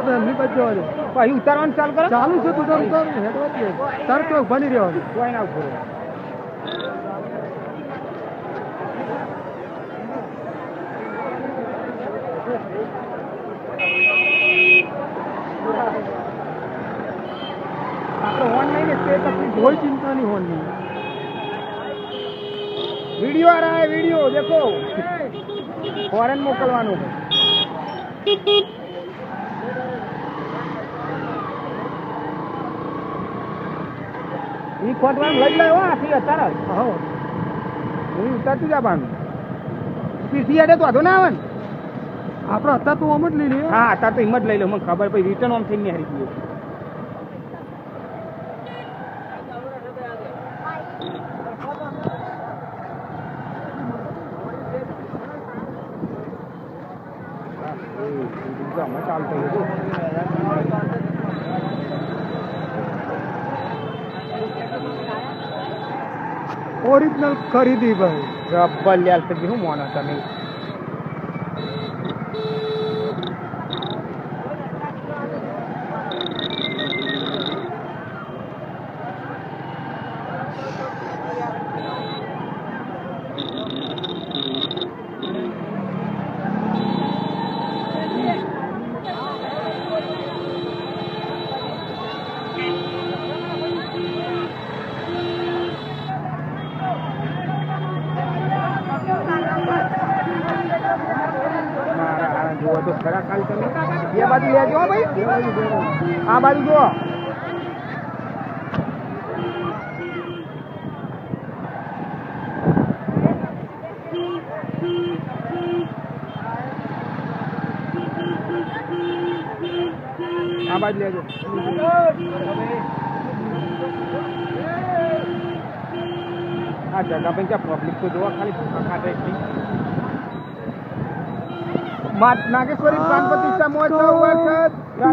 તો એમની બચો છે પછી ઉતારવાનું ચાલુ કરો ચાલુ છે તું તાર ઉતાર હેડવા દે તાર તો બની રહેવાનું કોઈ ના ઉભો આપણે હોન નહીં ને તે તકલીફ કોઈ ચિંતા નહીં હોવાની वीडियो आ रहा है वीडियो देखो फॉरेन मोकलવાનું ઈ ખોટવાનું લઈ લાયો આથી અત્યારે હો હું ઉતારતું જા બાનું પીસી આડે તો આધો ના આવે ને આપણે હતા તો આમ જ લઈ લે હા અત્યારે તો હિંમત લઈ લો મને ખબર પછી રિટર્ન આમ થઈને હારી ગયો ઓરિજિનલ ખરીદી ભાઈ રબ્બલ યાર તો શું મોનો તમે જોવો તો ખરા ખાલી તમે બે બાજુ લેજો ભાઈ આ બાજુ જુઓ આ બાજુ લેજો આ જગા પર ક્યાં પબ્લિક તો જોવા ખાલી ખાતે નાગેશ્વરી પ્રાણ પ્રતિષ્ઠા મહોત્સવ